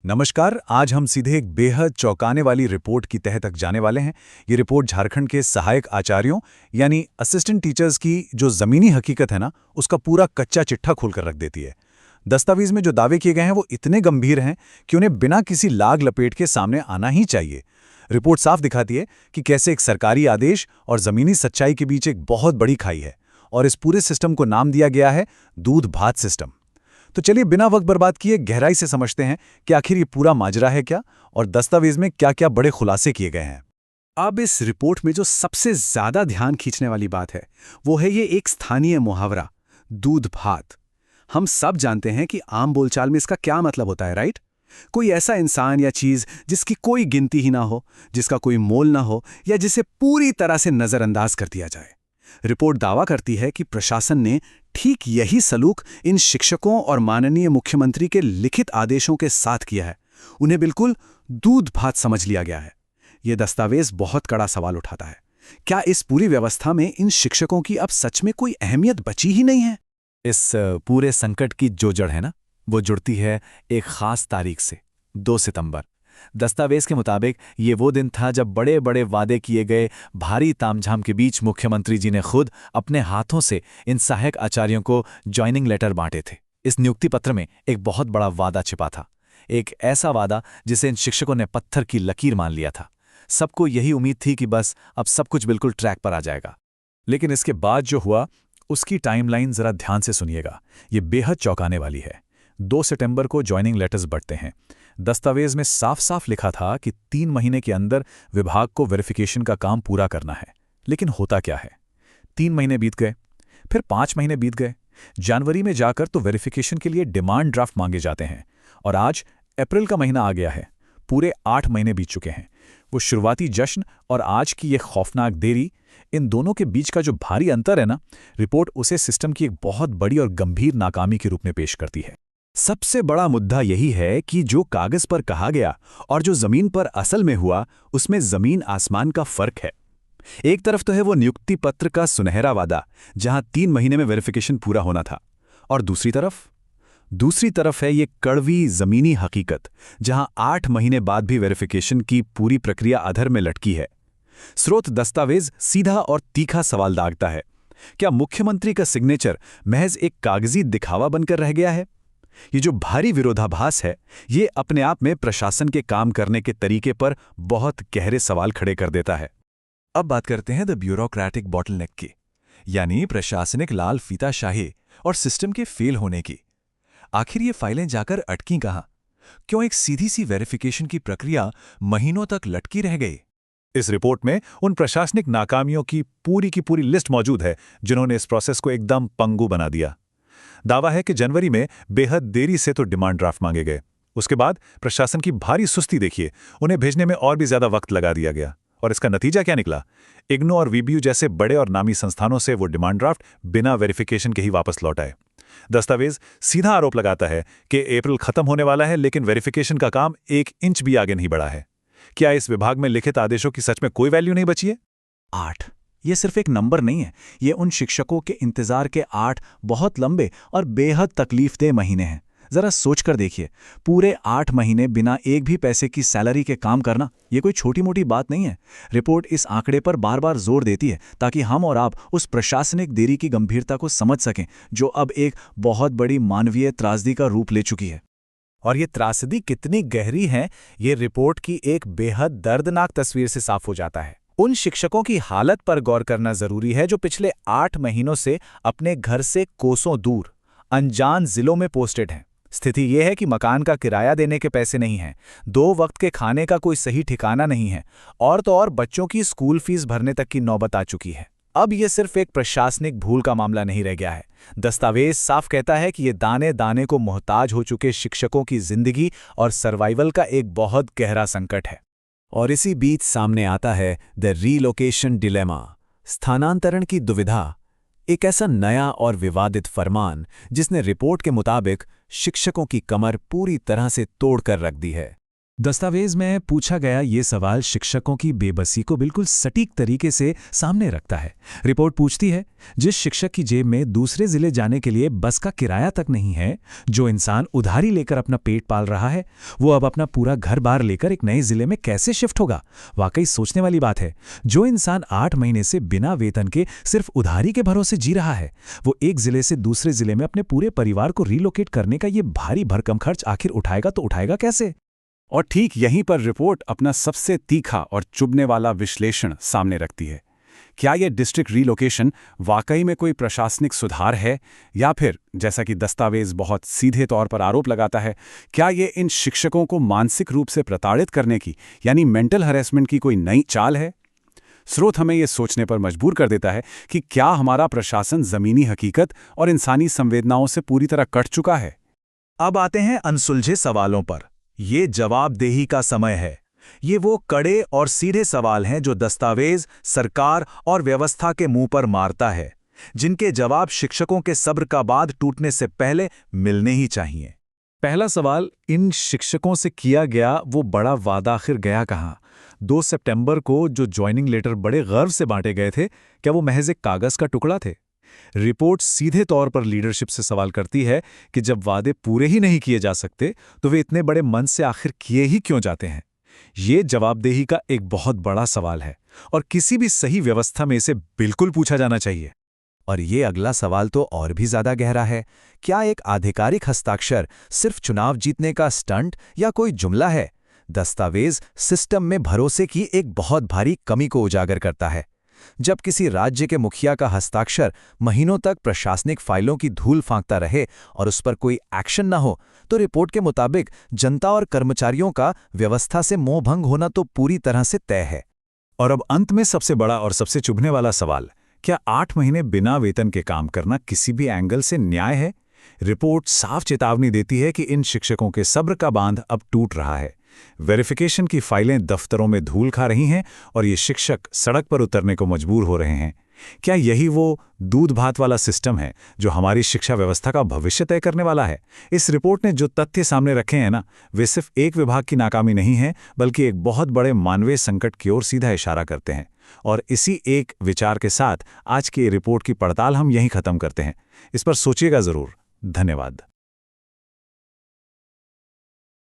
नमस्कार। आज हम सीधे एक बेहद चौंकाने वाली रिपोर्ट की तह तक जाने वाले हैं। ये रिपोर्ट झारखंड के सहायक आचार्यों यानी असिस्टेंट टीचर्स की जो ज़मीनी हकीकत है ना, उसका पूरा कच्चा चिट्ठा खोलकर रख देती है। दस्तावेज में जो दावे किए गए हैं वो इतने गंभीर हैं कि उन्हें बिना किसी लाग लपेट के सामने आना ही चाहिए। रिपोर्ट साफ दिखाती है कि कैसे एक सरकारी आदेश और ज़मीनी सच्चाई के बीच एक बहुत बड़ी खाई है, और इस पूरे सिस्टम को नाम दिया गया है दूध भात सिस्टम। तो चलिए बिना वक्त बर्बाद किए गहराई से समझते हैं कि आखिर ये पूरा माजरा है क्या, और दस्तावेज में क्या क्या बड़े खुलासे किए गए हैं। अब इस रिपोर्ट में जो सबसे ज्यादा ध्यान खींचने वाली बात है वो है ये एक स्थानीय मुहावरा, दूध भात। हम सब जानते हैं कि आम बोलचाल में इसका क्या मतलब होता है, राइट? कोई ऐसा इंसान या चीज जिसकी कोई गिनती ही ना हो, जिसका कोई मोल ना हो, या जिसे पूरी तरह से नजरअंदाज कर दिया जाए। रिपोर्ट दावा करती है कि प्रशासन ने ठीक यही सलूक इन शिक्षकों और माननीय मुख्यमंत्री के लिखित आदेशों के साथ किया है। उन्हें बिल्कुल दूध भात समझ लिया गया है। यह दस्तावेज बहुत कड़ा सवाल उठाता है। क्या इस पूरी व्यवस्था में इन शिक्षकों की अब सच में कोई अहमियत बची ही नहीं है? इस पूरे संकट की जो जड़ है ना, वो जुड़ती है एक खास तारीख से, 2 सितंबर। दस्तावेज के मुताबिक ये वो दिन था जब बड़े बड़े वादे किए गए भारी तामझाम के बीच मुख्यमंत्री जी ने खुद अपने हाथों से इन सहायक आचार्यों को ज्वाइनिंग लेटर बांटे थे। इस नियुक्ति पत्र में एक बहुत बड़ा वादा छिपा था, एक ऐसा वादा जिसे इन शिक्षकों ने पत्थर की लकीर मान लिया था। सबको यही उम्मीद थी कि बस अब सब कुछ बिल्कुल ट्रैक पर आ जाएगा। लेकिन इसके बाद जो हुआ उसकी टाइमलाइन जरा ध्यान से सुनिएगा, ये बेहद चौंकाने वाली है। 2 सितंबर को ज्वाइनिंग लेटर्स बढ़ते हैं। दस्तावेज में साफ साफ लिखा था कि 3 महीने के अंदर विभाग को वेरिफिकेशन का काम पूरा करना है। लेकिन होता क्या है, 3 महीने बीत गए, फिर 5 महीने बीत गए। जनवरी में जाकर तो वेरिफिकेशन के लिए डिमांड ड्राफ्ट मांगे जाते हैं, और आज अप्रैल का महीना आ गया है। पूरे 8 महीने बीत चुके हैं। वो शुरुआती जश्न और आज की ये खौफनाक देरी, इन दोनों के बीच का जो भारी अंतर है ना, रिपोर्ट उसे सिस्टम की एक बहुत बड़ी और गंभीर नाकामी के रूप में पेश करती है। सबसे बड़ा मुद्दा यही है कि जो कागज पर कहा गया और जो जमीन पर असल में हुआ, उसमें जमीन आसमान का फर्क है। एक तरफ तो है वो नियुक्ति पत्र का सुनहरा वादा, जहां 3 महीने में वेरिफिकेशन पूरा होना था, और दूसरी तरफ है ये कड़वी जमीनी हकीकत, जहां 8 महीने बाद भी वेरिफिकेशन की पूरी प्रक्रिया अधर में लटकी है। स्रोत दस्तावेज सीधा और तीखा सवाल दागता है, क्या मुख्यमंत्री का सिग्नेचर महज एक कागजी दिखावा बनकर रह गया है? ये जो भारी विरोधाभास है, ये अपने आप में प्रशासन के काम करने के तरीके पर बहुत गहरे सवाल खड़े कर देता है। अब बात करते हैं द ब्यूरोक्रेटिक बॉटलनेक की, यानी प्रशासनिक लाल फीताशाही और सिस्टम के फेल होने की। आखिर ये फाइलें जाकर अटकीं कहां? क्यों एक सीधी सी वेरिफिकेशन की प्रक्रिया महीनों तक लटकी रह गई? इस रिपोर्ट में उन प्रशासनिक नाकामियों की पूरी लिस्ट मौजूद है जिन्होंने इस प्रोसेस को एकदम पंगु बना दिया। दावा है कि जनवरी में बेहद देरी से तो डिमांड ड्राफ्ट मांगे गए, उसके बाद प्रशासन की भारी सुस्ती देखिए, उन्हें भेजने में और भी ज्यादा वक्त लगा दिया गया। और इसका नतीजा क्या निकला? इग्नू और वीबीयू जैसे बड़े और नामी संस्थानों से वो डिमांड ड्राफ्ट बिना वेरिफिकेशन के ही वापस लौट आए। दस्तावेज सीधा आरोप लगाता है कि अप्रैल खत्म होने वाला है, लेकिन वेरिफिकेशन का काम 1 इंच भी आगे नहीं बढ़ा है। क्या इस विभाग में लिखित आदेशों की सच में कोई वैल्यू नहीं बची है? 8 ये सिर्फ एक नंबर नहीं है, ये उन शिक्षकों के इंतजार के 8 बहुत लंबे और बेहद तकलीफदेह महीने हैं। जरा सोचकर देखिए, पूरे 8 महीने बिना एक भी पैसे की सैलरी के काम करना, ये कोई छोटी मोटी बात नहीं है। रिपोर्ट इस आंकड़े पर बार बार जोर देती है ताकि हम और आप उस प्रशासनिक देरी की गंभीरता को समझ सकें, जो अब एक बहुत बड़ी मानवीय त्रासदी का रूप ले चुकी है। और ये त्रासदी कितनी गहरी है, ये रिपोर्ट की एक बेहद दर्दनाक तस्वीर से साफ हो जाता है। उन शिक्षकों की हालत पर गौर करना जरूरी है जो पिछले 8 महीनों से अपने घर से कोसों दूर अनजान जिलों में पोस्टेड हैं। स्थिति यह है कि मकान का किराया देने के पैसे नहीं हैं, 2 वक्त के खाने का कोई सही ठिकाना नहीं है, और तो और बच्चों की स्कूल फीस भरने तक की नौबत आ चुकी है। अब यह सिर्फ एक प्रशासनिक भूल का मामला नहीं रह गया है। दस्तावेज साफ कहता है कि ये दाने दाने को मोहताज हो चुके शिक्षकों की जिंदगी और सर्वाइवल का एक बहुत गहरा संकट है। और इसी बीच सामने आता है द रीलोकेशन डिलेमा, स्थानांतरण की दुविधा, एक ऐसा नया और विवादित फरमान जिसने रिपोर्ट के मुताबिक शिक्षकों की कमर पूरी तरह से तोड़कर रख दी है। दस्तावेज में पूछा गया ये सवाल शिक्षकों की बेबसी को बिल्कुल सटीक तरीके से सामने रखता है। रिपोर्ट पूछती है, जिस शिक्षक की जेब में दूसरे जिले जाने के लिए बस का किराया तक नहीं है, जो इंसान उधारी लेकर अपना पेट पाल रहा है, वो अब अपना पूरा घर बार लेकर एक नए जिले में कैसे शिफ्ट होगा? वाकई सोचने वाली बात है। जो इंसान 8 महीने से बिना वेतन के सिर्फ उधारी के भरोसे जी रहा है, वो एक जिले से दूसरे जिले में अपने पूरे परिवार को रिलोकेट करने का ये भारी भरकम खर्च आखिर उठाएगा तो उठाएगा कैसे? और ठीक यहीं पर रिपोर्ट अपना सबसे तीखा और चुभने वाला विश्लेषण सामने रखती है। क्या यह डिस्ट्रिक्ट रीलोकेशन वाकई में कोई प्रशासनिक सुधार है, या फिर जैसा कि दस्तावेज बहुत सीधे तौर पर आरोप लगाता है, क्या ये इन शिक्षकों को मानसिक रूप से प्रताड़ित करने की यानी मेंटल हैरेसमेंट की कोई नई चाल है? स्रोत हमें यह सोचने पर मजबूर कर देता है कि क्या हमारा प्रशासन जमीनी हकीकत और इंसानी संवेदनाओं से पूरी तरह कट चुका है? अब आते हैं अनसुलझे सवालों पर। ये जवाबदेही का समय है। ये वो कड़े और सीधे सवाल हैं जो दस्तावेज, सरकार और व्यवस्था के मुंह पर मारता है, जिनके जवाब शिक्षकों के सब्र का बांध टूटने से पहले मिलने ही चाहिए। पहला सवाल, इन शिक्षकों से किया गया वो बड़ा वादा आखिर गया कहाँ? 2 सितंबर को जो ज्वाइनिंग लेटर बड़े गर्व से बांटे गए थे, क्या वो महज एक कागज का टुकड़ा थे? रिपोर्ट सीधे तौर पर लीडरशिप से सवाल करती है कि जब वादे पूरे ही नहीं किए जा सकते तो वे इतने बड़े मन से आखिर किए ही क्यों जाते हैं? ये जवाबदेही का एक बहुत बड़ा सवाल है और किसी भी सही व्यवस्था में इसे बिल्कुल पूछा जाना चाहिए। और ये अगला सवाल तो और भी ज्यादा गहरा है। क्या एक आधिकारिक हस्ताक्षर सिर्फ चुनाव जीतने का स्टंट या कोई जुमला है? दस्तावेज सिस्टम में भरोसे की एक बहुत भारी कमी को उजागर करता है। जब किसी राज्य के मुखिया का हस्ताक्षर महीनों तक प्रशासनिक फाइलों की धूल फांकता रहे और उस पर कोई एक्शन न हो, तो रिपोर्ट के मुताबिक जनता और कर्मचारियों का व्यवस्था से मोहभंग होना तो पूरी तरह से तय है। और अब अंत में सबसे बड़ा और सबसे चुभने वाला सवाल, क्या 8 महीने बिना वेतन के काम करना किसी भी एंगल से न्याय है? रिपोर्ट साफ चेतावनी देती है कि इन शिक्षकों के सब्र का बांध अब टूट रहा है। वेरिफिकेशन की फाइलें दफ्तरों में धूल खा रही हैं और ये शिक्षक सड़क पर उतरने को मजबूर हो रहे हैं। क्या यही वो दूध भात वाला सिस्टम है जो हमारी शिक्षा व्यवस्था का भविष्य तय करने वाला है? इस रिपोर्ट ने जो तथ्य सामने रखे हैं ना, वे सिर्फ एक विभाग की नाकामी नहीं है, बल्कि एक बहुत बड़े मानवीय संकट की ओर सीधा इशारा करते हैं। और इसी एक विचार के साथ आज की रिपोर्ट की पड़ताल हम यहीं खत्म करते हैं। इस पर सोचिएगा जरूर। धन्यवाद।